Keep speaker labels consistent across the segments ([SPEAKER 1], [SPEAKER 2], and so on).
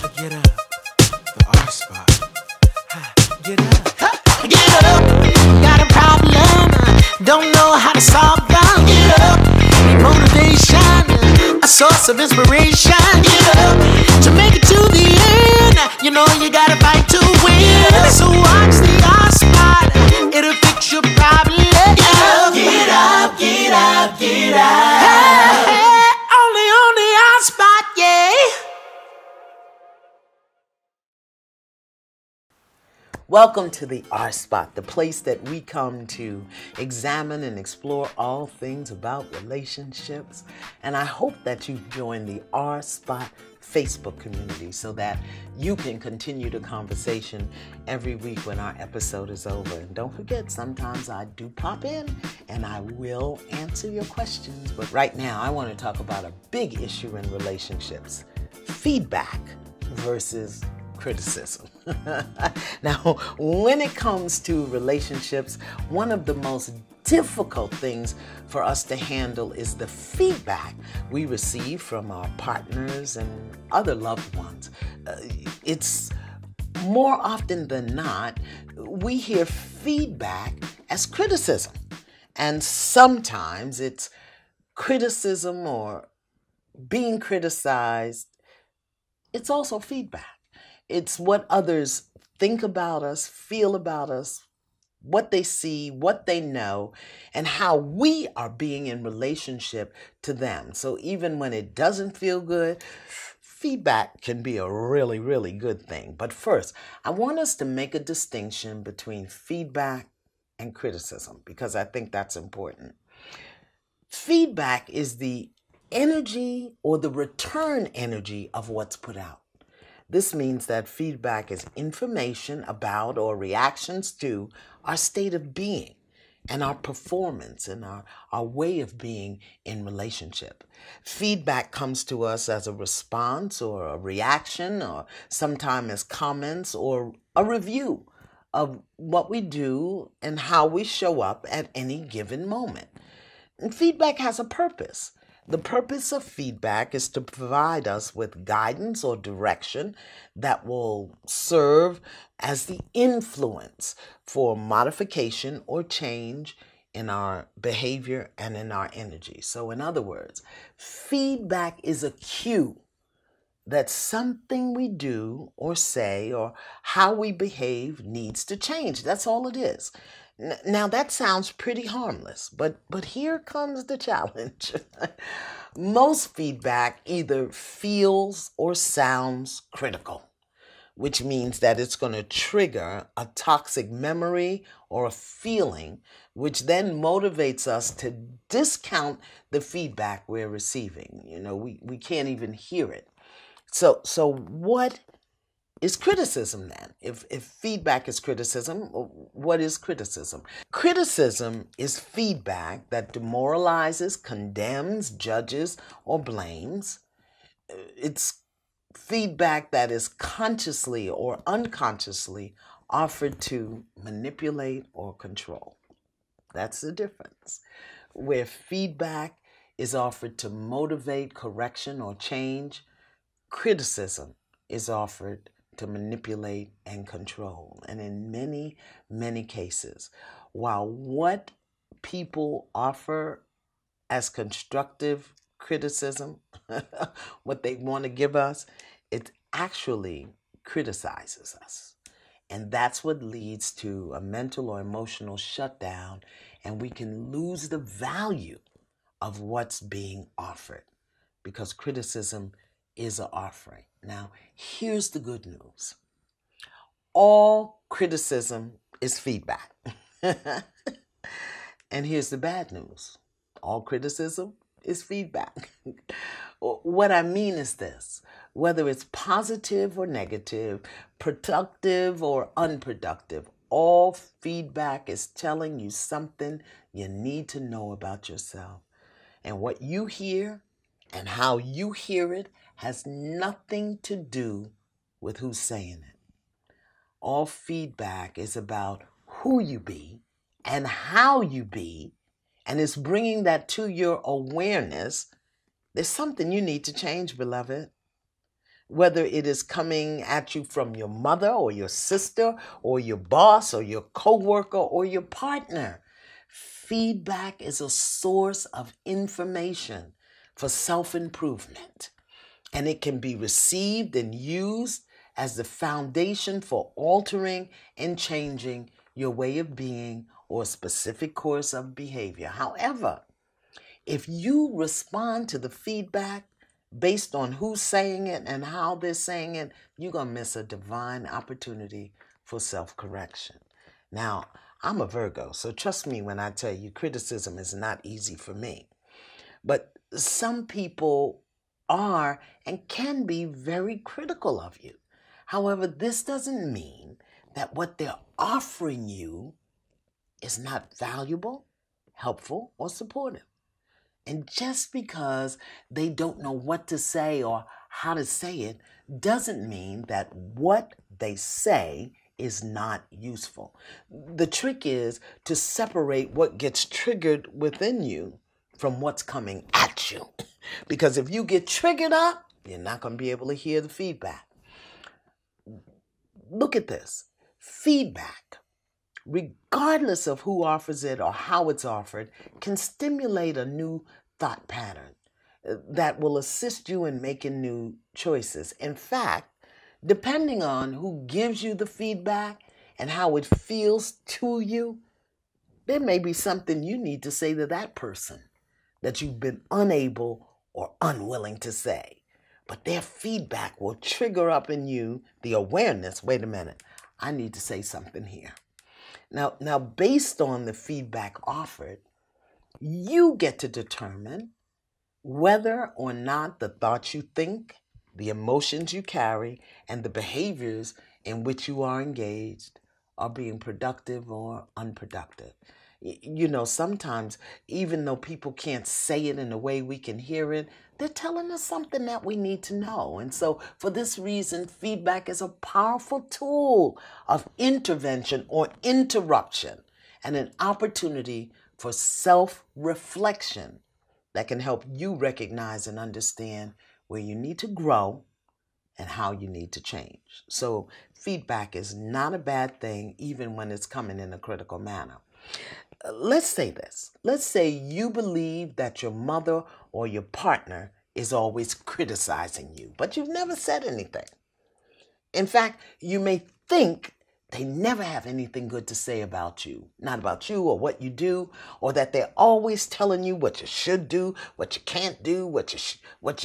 [SPEAKER 1] Get up, the R spot. Get up,
[SPEAKER 2] Get up, got a problem, don't know how to solve them. Get up, need motivation, a source of inspiration. Get up, to make it to the end, you know you gotta fight to win. So watch the R spot, it'll fix your problem. Get up, get up, get up, get up. Hey, only on the R spot, yeah.
[SPEAKER 3] Welcome to the R Spot, the place that we come to examine and explore all things about relationships. And I hope that you've joined the R Spot Facebook community so that you can continue the conversation every week when our episode is over. And don't forget, sometimes I do pop in and I will answer your questions. But right now, I want to talk about a big issue in relationships: feedback versus criticism. Now, when it comes to relationships, one of the most difficult things for us to handle is the feedback we receive from our partners and other loved ones. It's more often than not, we hear feedback as criticism. And sometimes it's criticism or being criticized. It's also feedback. It's what others think about us, feel about us, what they see, what they know, and how we are being in relationship to them. So even when it doesn't feel good, feedback can be a really, really good thing. But first, I want us to make a distinction between feedback and criticism, because I think that's important. Feedback is the energy or the return energy of what's put out. This means that feedback is information about or reactions to our state of being and our performance and our way of being in relationship. Feedback comes to us as a response or a reaction, or sometimes as comments or a review of what we do and how we show up at any given moment. And feedback has a purpose. The purpose of feedback is to provide us with guidance or direction that will serve as the influence for modification or change in our behavior and in our energy. So in other words, feedback is a cue that something we do or say or how we behave needs to change. That's all it is. Now, that sounds pretty harmless, but here comes the challenge. Most feedback either feels or sounds critical, which means that it's going to trigger a toxic memory or a feeling, which then motivates us to discount the feedback we're receiving. You know, we can't even hear it. So what is criticism then? If feedback is criticism, what is criticism? Criticism is feedback that demoralizes, condemns, judges, or blames. It's feedback that is consciously or unconsciously offered to manipulate or control. That's the difference. Where feedback is offered to motivate correction or change, criticism is offered to manipulate and control. And in many, many cases, while what people offer as constructive criticism, what they want to give us, it actually criticizes us. And that's what leads to a mental or emotional shutdown, and we can lose the value of what's being offered because criticism is an offering. Now, here's the good news. All criticism is feedback. And here's the bad news. All criticism is feedback. What I mean is this: whether it's positive or negative, productive or unproductive, all feedback is telling you something you need to know about yourself. And what you hear and how you hear it has nothing to do with who's saying it. All feedback is about who you be and how you be, and it's bringing that to your awareness. There's something you need to change, beloved. whether it is coming at you from your mother or your sister or your boss or your coworker or your partner. Feedback is a source of information for self-improvement, and it can be received and used as the foundation for altering and changing your way of being or a specific course of behavior. However, if you respond to the feedback based on who's saying it and how they're saying it, you're going to miss a divine opportunity for self-correction. Now, I'm a Virgo, so trust me when I tell you criticism is not easy for me. But some people are and can be very critical of you. However, this doesn't mean that what they're offering you is not valuable, helpful, or supportive. And just because they don't know what to say or how to say it doesn't mean that what they say is not useful. The trick is to separate what gets triggered within you from what's coming at you. Because if you get triggered up, you're not going to be able to hear the feedback. Look at this. Feedback, regardless of who offers it or how it's offered, can stimulate a new thought pattern that will assist you in making new choices. In fact, depending on who gives you the feedback and how it feels to you, there may be something you need to say to that person that you've been unable or unwilling to say. But their feedback will trigger up in you the awareness, wait a minute, I need to say something here. Now, based on the feedback offered, you get to determine whether or not the thoughts you think, the emotions you carry, and the behaviors in which you are engaged are being productive or unproductive. You know, sometimes, even though people can't say it in the way we can hear it, they're telling us something that we need to know. And so, for this reason, feedback is a powerful tool of intervention or interruption and an opportunity for self-reflection that can help you recognize and understand where you need to grow and how you need to change. So, feedback is not a bad thing, even when it's coming in a critical manner. Let's say this. Let's say you believe that your mother or your partner is always criticizing you, but you've never said anything. In fact, you may think they never have anything good to say about you, not about you or what you do, or that they're always telling you what you should do, what you can't do, what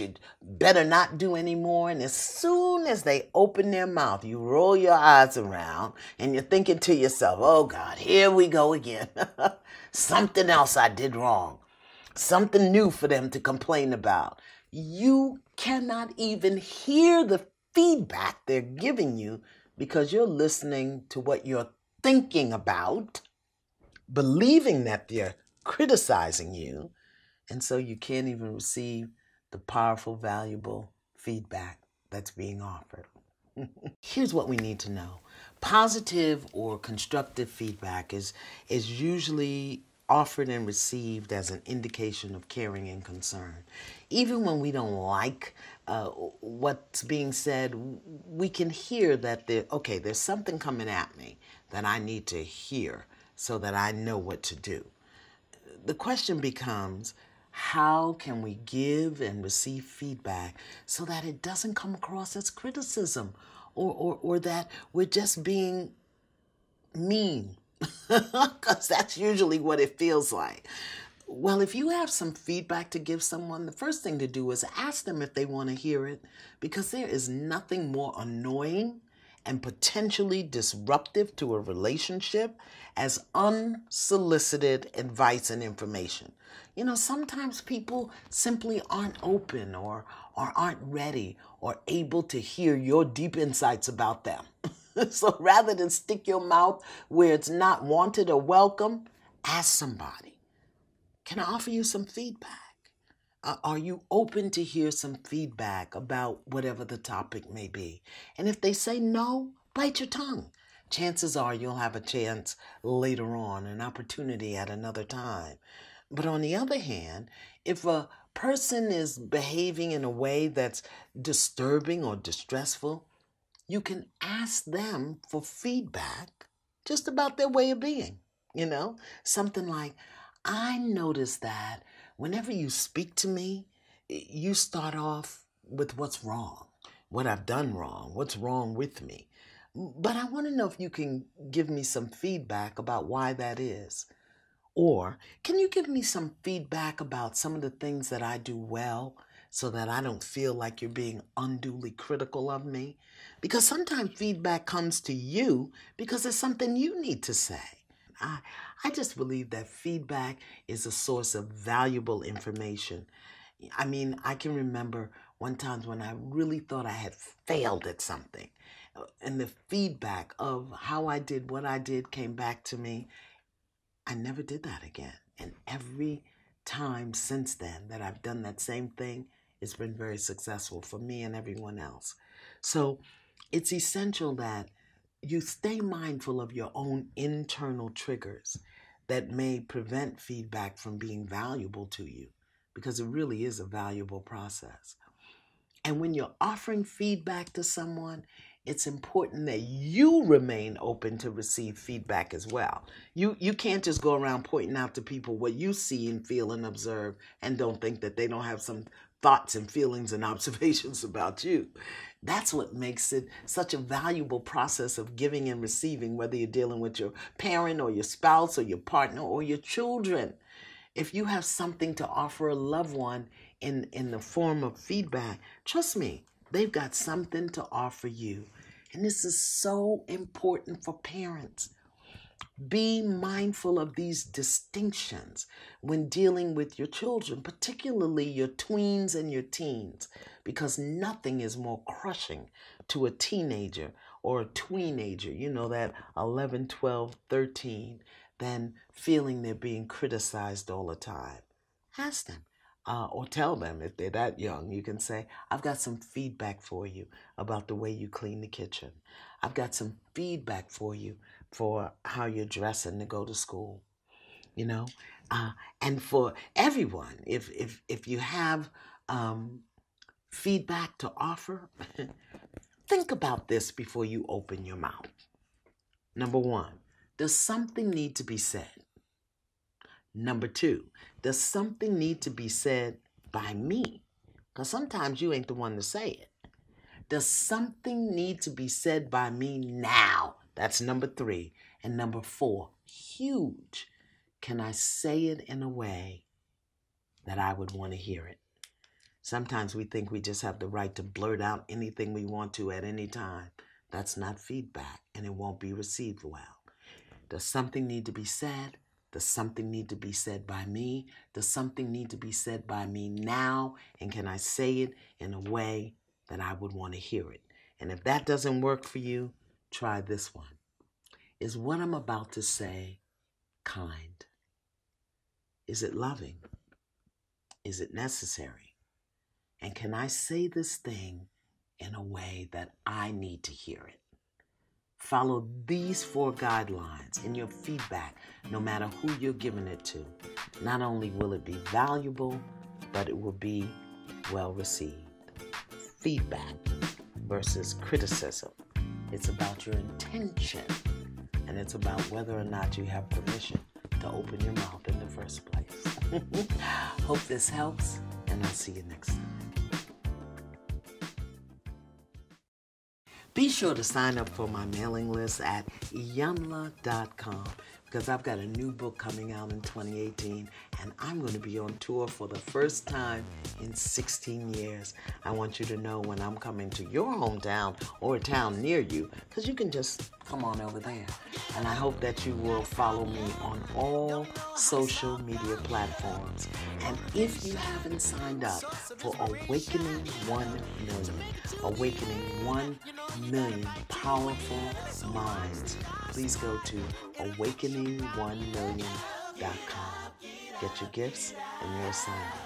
[SPEAKER 3] you better not do anymore. And as soon as they open their mouth, you roll your eyes around and you're thinking to yourself, oh God, here we go again. Something else I did wrong. Something new for them to complain about. You cannot even hear the feedback they're giving you because you're listening to what you're thinking about, believing that they're criticizing you, and so you can't even receive the powerful, valuable feedback that's being offered. Here's what we need to know. Positive or constructive feedback is usually offered and received as an indication of caring and concern. Even when we don't like what's being said, we can hear that there's something coming at me that I need to hear so that I know what to do. The question becomes, how can we give and receive feedback so that it doesn't come across as criticism or that we're just being mean? Because that's usually what it feels like. Well, if you have some feedback to give someone, the first thing to do is ask them if they want to hear it, because there is nothing more annoying and potentially disruptive to a relationship as unsolicited advice and information. You know, sometimes people simply aren't open or aren't ready or able to hear your deep insights about them. So rather than stick your mouth where it's not wanted or welcome, ask somebody, can I offer you some feedback? Are you open to hear some feedback about whatever the topic may be? And if they say no, bite your tongue. Chances are you'll have a chance later on, an opportunity at another time. But on the other hand, if a person is behaving in a way that's disturbing or distressful, you can ask them for feedback just about their way of being. Something like, I notice that whenever you speak to me, you start off with what's wrong, what I've done wrong, what's wrong with me. But I want to know if you can give me some feedback about why that is. Or can you give me some feedback about some of the things that I do well so that I don't feel like you're being unduly critical of me? Because sometimes feedback comes to you because it's something you need to say. I just believe that feedback is a source of valuable information. I mean, I can remember one time when I really thought I had failed at something, and the feedback of how I did what I did came back to me. I never did that again. And every time since then that I've done that same thing, it's been very successful for me and everyone else. So it's essential that you stay mindful of your own internal triggers that may prevent feedback from being valuable to you, because it really is a valuable process. And when you're offering feedback to someone, it's important that you remain open to receive feedback as well. You can't just go around pointing out to people what you see and feel and observe and don't think that they don't have some thoughts and feelings and observations about you. That's what makes it such a valuable process of giving and receiving, whether you're dealing with your parent or your spouse or your partner or your children. If you have something to offer a loved one in the form of feedback, trust me, they've got something to offer you. And this is so important for parents. Be mindful of these distinctions when dealing with your children, particularly your tweens and your teens, because nothing is more crushing to a teenager or a tweenager, that 11, 12, 13, than feeling they're being criticized all the time. Ask them. Or tell them if they're that young. You can say, I've got some feedback for you about the way you clean the kitchen. I've got some feedback for you for how you're dressing to go to school. And for everyone, if you have feedback to offer, think about this before you open your mouth. Number one, does something need to be said? Number two, does something need to be said by me? Because sometimes you ain't the one to say it. Does something need to be said by me now? That's number three. And number four, huge. Can I say it in a way that I would want to hear it? Sometimes we think we just have the right to blurt out anything we want to at any time. That's not feedback, and it won't be received well. Does something need to be said? Does something need to be said by me? Does something need to be said by me now? And can I say it in a way that I would want to hear it? And if that doesn't work for you, try this one. Is what I'm about to say kind? Is it loving? Is it necessary? And can I say this thing in a way that I need to hear it? Follow these 4 guidelines in your feedback, no matter who you're giving it to. Not only will it be valuable, but it will be well received. Feedback versus criticism. It's about your intention, and it's about whether or not you have permission to open your mouth in the first place. Hope this helps, and I'll see you next time. Be sure to sign up for my mailing list at Iyanla.com, because I've got a new book coming out in 2018, and I'm going to be on tour for the first time in 16 years. I want you to know when I'm coming to your hometown or a town near you, because you can just come on over there. And I hope that you will follow me on all social media platforms. And if you haven't signed up for Awakening 1 Million, Awakening 1 Million Powerful Minds, please go to awakening1million.com. Get your gifts and your assignment.